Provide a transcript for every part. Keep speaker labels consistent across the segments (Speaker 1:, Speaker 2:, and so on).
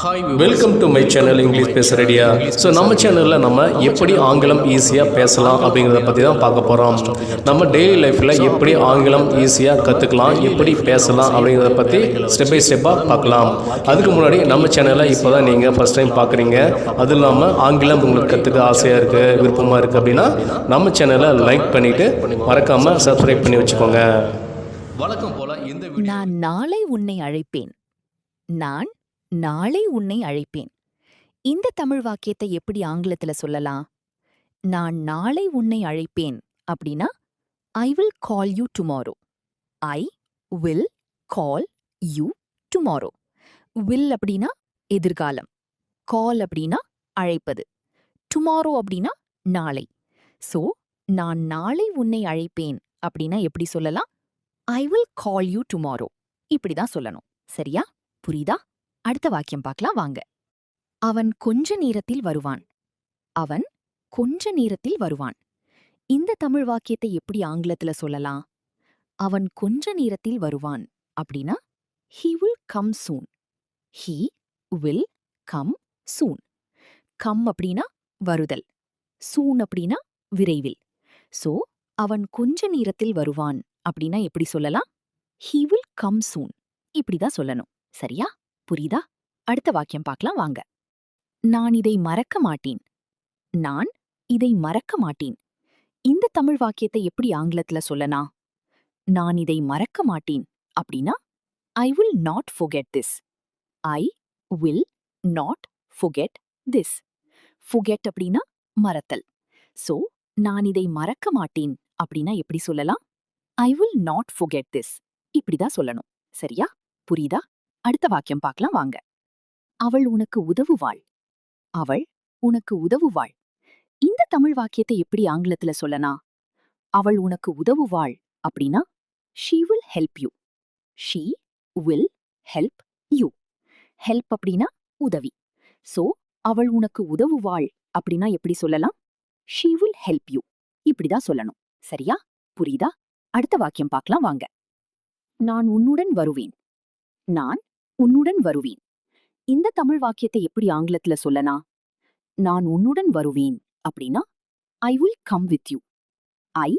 Speaker 1: Hi welcome to my channel English பேச ரெடியா. So நம்ம சேனலில் நம்ம எப்படி ஆங்கிலம் ஈஸியாக பேசலாம் அப்படிங்கிறத பற்றி தான் பார்க்க போகிறோம். நம்ம டெய்லி லைஃப்பில் எப்படி ஆங்கிலம் ஈஸியாக கற்றுக்கலாம், எப்படி பேசலாம் அப்படிங்கிறத பற்றி ஸ்டெப் பை ஸ்டெப்பாக பார்க்கலாம். அதுக்கு முன்னாடி நம்ம சேனலை இப்போ தான் நீங்கள் ஃபஸ்ட் டைம் பார்க்குறீங்க, அது இல்லாமல் ஆங்கிலம் உங்களுக்கு கற்றுக்க ஆசையாக இருக்குது, விருப்பமாக இருக்குது அப்படின்னா நம்ம சேனலை லைக் பண்ணிவிட்டு மறக்காமல் சப்ஸ்கிரைப் பண்ணி வச்சுக்கோங்க. வழக்கம் போல் இந்த
Speaker 2: நான் நாளை உன்னை அழைப்பேன். நான் நாளை உன்னை அழைப்பேன். இந்த தமிழ் வாக்கியத்தை எப்படி ஆங்கிலத்துல சொல்லலாம்? நான் நாளை உன்னை அழைப்பேன் அப்படின்னா I will call you tomorrow. I will call you tomorrow. Will அப்படின்னா எதிர்காலம், கால் அப்படின்னா அழைப்பது, டுமாரோ அப்படின்னா நாளை. சோ நான் நாளை உன்னை அழைப்பேன் அப்படின்னா எப்படி சொல்லலாம்? I will call you tomorrow. இப்படிதான் சொல்லணும். சரியா? புரியுதா? அடுத்த வாக்கியம் பார்க்கலாம் வாங்க. அவன் கொஞ்ச நேரத்தில் வருவான். அவன் கொஞ்ச நேரத்தில் வருவான். இந்த தமிழ் வாக்கியத்தை எப்படி ஆங்கிலத்துல சொல்லலாம்? அவன் கொஞ்ச நேரத்தில் வருவான் அப்படின்னா he will come soon. he will come soon. come அப்படின்னா வருதல், soon அப்படின்னா விரைவில். சோ அவன் கொஞ்ச நேரத்தில் வருவான் அப்படின்னா எப்படி சொல்லலாம்? he will come soon. இப்படிதான் சொல்லணும். சரியா? புரியுதா? அடுத்த வாக்கியம் பார்க்கலாம் வாங்க. நான் இதை மறக்க மாட்டேன். நான் இதை மறக்க மாட்டேன். இந்த தமிழ் வாக்கியத்தை எப்படி ஆங்கிலத்துல சொல்லலாம்? நான் இதை மறக்க மாட்டேன் அப்படின்னா I will not forget this. I will not forget this. forget அப்படின்னா மறத்தல். சோ நான் இதை மறக்க மாட்டேன் அப்படின்னா எப்படி சொல்லலாம்? I will not forget this. இப்படிதான் சொல்லணும். சரியா? புரியுதா? அடுத்த வாக்கியம் பார்க்கலாம் வாங்க. அவள் உனக்கு உதவுவாள். அவள் உனக்கு உதவுவாள். இந்த தமிழ் வாக்கியத்தை எப்படி ஆங்கிலத்துல சொல்லலாம்? அவள் உனக்கு உதவுவாள் அப்படின்னா she will help you. she will help you. help அப்படின்னா உதவி. சோ அவள் உனக்கு உதவுவாள் அப்படின்னா எப்படி சொல்லலாம்? she will help you. இப்படிதான் சொல்லணும். சரியா? புரியுதா? அடுத்த வாக்கியம் பார்க்கலாம் வாங்க. நான் உன்னுடன் வருவேன். நான் உன்னுடன் வருவேன். இந்த தமிழ் வாக்கியத்தை எப்படி ஆங்கிலத்துல சொல்லலாம்? நான் உன்னுடன் வருவேன் அப்படின்னா ஐ will come with you. I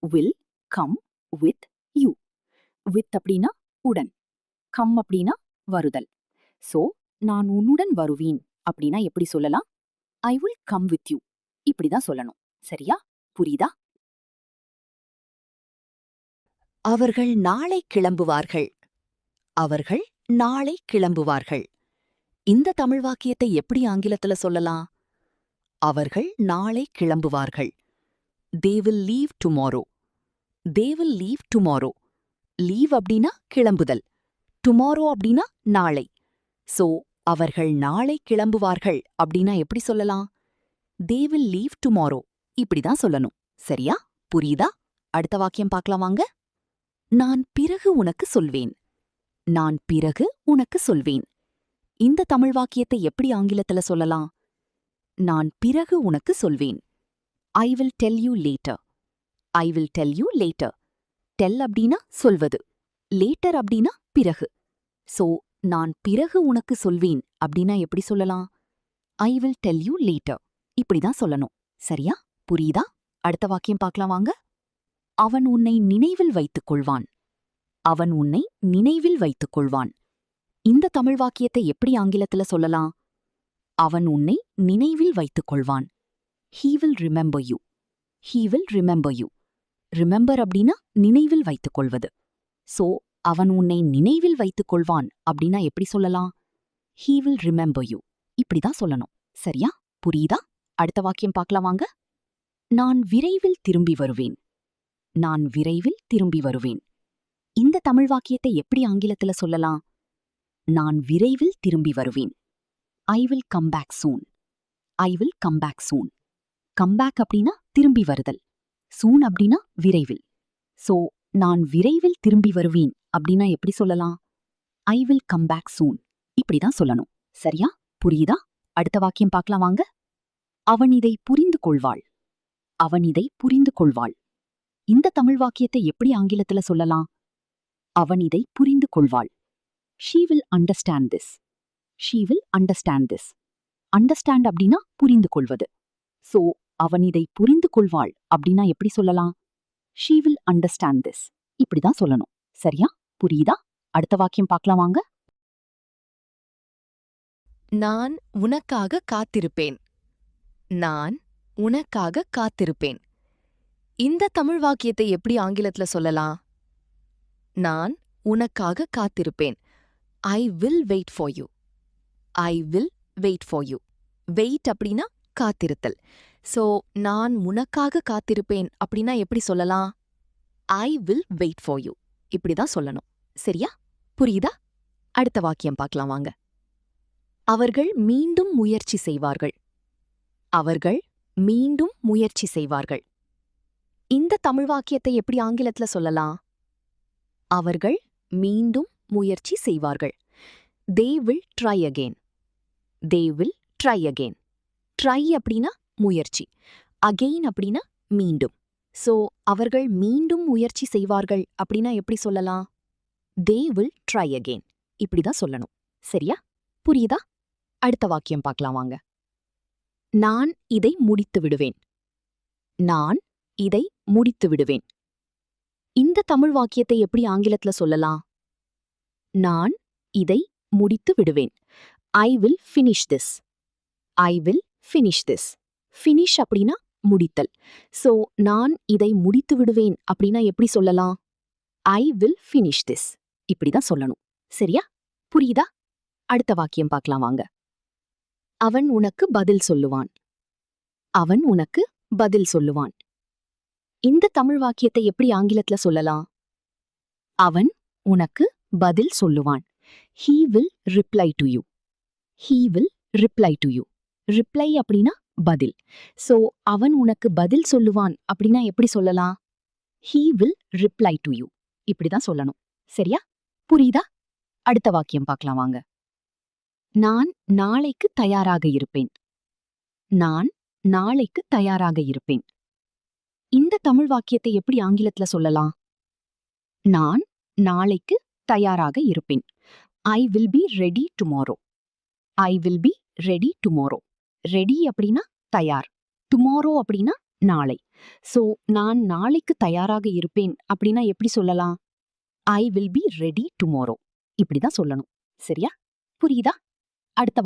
Speaker 2: will come with you. With அப்படின்னா உடன், கம் அப்படின்னா வருதல். சோ நான் உன்னுடன் வருவேன் அப்படின்னா எப்படி சொல்லலாம்? I will come with you. இப்படிதான் சொல்லணும். சரியா? புரியுதா? அவர்கள் நாளை கிளம்புவார்கள். அவர்கள் நாளை கிளம்புவார்கள். இந்த தமிழ் வாக்கியத்தை எப்படி ஆங்கிலத்துல சொல்லலாம்? அவர்கள் நாளை கிளம்புவார்கள். they will leave tomorrow. they will leave tomorrow. leave அப்படின்னா கிளம்புதல், tomorrow அப்படின்னா நாளை. சோ அவர்கள் நாளை கிளம்புவார்கள் அப்படின்னா எப்படி சொல்லலாம்? they will leave tomorrow. இப்படிதான் சொல்லணும். சரியா? புரியுதா? அடுத்த வாக்கியம் பார்க்கலாம் வாங்க. நான் பிறகு உனக்கு சொல்வேன். நான் பிறகு உனக்கு சொல்வேன். இந்த தமிழ் வாக்கியத்தை எப்படி ஆங்கிலத்துல சொல்லலாம்? நான் பிறகு உனக்கு சொல்வேன். I will tell you later. I will tell you later. Tell அப்படின்னா சொல்வது, லேட்டர் அப்படின்னா பிறகு. சோ நான் பிறகு உனக்கு சொல்வேன் அப்படின்னா எப்படி சொல்லலாம்? I will tell you later. இப்படிதான் சொல்லணும். சரியா? புரியுதா? அடுத்த வாக்கியம் பார்க்கலாம் வாங்க. அவன் உன்னை நினைவில் வைத்துக் கொள்வான். அவன் உன்னை நினைவில் வைத்துக் கொள்வான். இந்த தமிழ் வாக்கியத்தை எப்படி ஆங்கிலத்துல சொல்லலாம்? அவன் உன்னை நினைவில் வைத்துக் கொள்வான். he will remember you. he will remember you. remember அப்படின்னா நினைவில் வைத்துக் கொள்வது. சோ அவன் உன்னை நினைவில் வைத்துக் கொள்வான் அப்படின்னா எப்படி சொல்லலாம்? he will remember you. இப்படிதான் சொல்லணும். சரியா? புரியுதா? அடுத்த வாக்கியம் பார்க்கலாம் வாங்க. நான் விரைவில் திரும்பி வருவேன். நான் விரைவில் திரும்பி வருவேன். இந்த தமிழ் வாக்கியத்தை எப்படி ஆங்கிலத்துல சொல்லலாம்? நான் விரைவில் திரும்பி வருவேன். I will come back soon. I will come back soon. Come back அப்படின்னா திரும்பி வருதல், சூன் அப்படின்னா விரைவில். சோ நான் விரைவில் திரும்பி வருவேன் அப்படின்னா எப்படி சொல்லலாம்? I will come back soon. இப்படிதான் சொல்லணும். சரியா? புரியுதா? அடுத்த வாக்கியம் பார்க்கலாம் வாங்க. அவன் இதை புரிந்து கொள்வாள். அவன் இதை புரிந்து கொள்வாள். இந்த தமிழ் வாக்கியத்தை எப்படி ஆங்கிலத்துல சொல்லலாம்? அவன் இதை புரிந்து கொள்வாள். she will understand this. She will understand this. Understand அப்படின்னா புரிந்து கொள்வது. சோ அவன் இதை புரிந்து கொள்வாள் அப்படின்னா எப்படி சொல்லலாம்? She will understand this. இப்படிதான் சொல்லணும். சரியா? புரியுதா? அடுத்த வாக்கியம் பார்க்கலாம் வாங்க. நான் உனக்காக காத்திருப்பேன். நான் உனக்காக காத்திருப்பேன். இந்த தமிழ் வாக்கியத்தை எப்படி ஆங்கிலத்துல சொல்லலாம்? நான் உனக்காக காத்திருப்பேன். I will wait for you. I will wait for you. Wait அப்படின்னா காத்திருத்தல். சோ நான் உனக்காக காத்திருப்பேன் அப்படின்னா எப்படி சொல்லலாம்? I will wait for you. இப்படிதான் சொல்லணும். சரியா? புரியுதா? அடுத்த வாக்கியம் பார்க்கலாம் வாங்க. அவர்கள் மீண்டும் முயற்சி செய்வார்கள். அவர்கள் மீண்டும் முயற்சி செய்வார்கள். இந்த தமிழ் வாக்கியத்தை எப்படி ஆங்கிலத்துல சொல்லலாம்? அவர்கள் மீண்டும் முயற்சி செய்வார்கள். They will try again. They will try again. Try அப்படின்னா முயற்சி. Again அப்படின்னா மீண்டும். சோ அவர்கள் மீண்டும் முயற்சி செய்வார்கள் அப்படின்னா எப்படி சொல்லலாம்? They will try again. இப்படிதான் சொல்லணும். சரியா? புரியுதா? அடுத்த வாக்கியம் பார்க்கலாம் வாங்க. நான் இதை முடித்து விடுவேன். நான் இதை முடித்து விடுவேன். இந்த தமிழ் வாக்கியத்தை எப்படி ஆங்கிலத்துல சொல்லலாம்? நான் இதை முடித்து விடுவேன். I will finish this. I will finish this. Finish அப்படின்னா முடித்தல். சோ நான் இதை முடித்து விடுவேன் அப்படின்னா எப்படி சொல்லலாம்? I will finish this. இப்படிதான் சொல்லணும். சரியா? புரியுதா? அடுத்த வாக்கியம் பார்க்கலாம் வாங்க. அவன் உனக்கு பதில் சொல்லுவான். அவன் உனக்கு பதில் சொல்லுவான். இந்த தமிழ் வாக்கியத்தை எப்படி ஆங்கிலத்துல சொல்லலாம்? அவன் உனக்கு பதில் சொல்லுவான். He will reply to you. He will reply to you. Reply அப்படின்னா பதில். சோ அவன் உனக்கு பதில் சொல்லுவான் அப்படின்னா எப்படி சொல்லலாம்? He will reply to you. இப்படிதான் சொல்லணும். சரியா? புரியுதா? அடுத்த வாக்கியம் பார்க்கலாம் வாங்க. நான் நாளைக்கு தயாராக இருப்பேன். நான் நாளைக்கு தயாராக இருப்பேன். இந்த தமிழ் வாக்கியத்தை எப்படி ஆங்கிலத்துல சொல்லலாம்? நான் நாளைக்கு தயாராக இருப்பேன். I will be ready tomorrow. I will be ready tomorrow. Ready அப்படின்னா தயார். டுமாரோ அப்படின்னா நாளை. சோ நான் நாளைக்கு தயாராக இருப்பேன் அப்படின்னா எப்படி சொல்லலாம்? I will be ready tomorrow. இப்படிதான் சொல்லணும். சரியா? புரியுதா? அடுத்த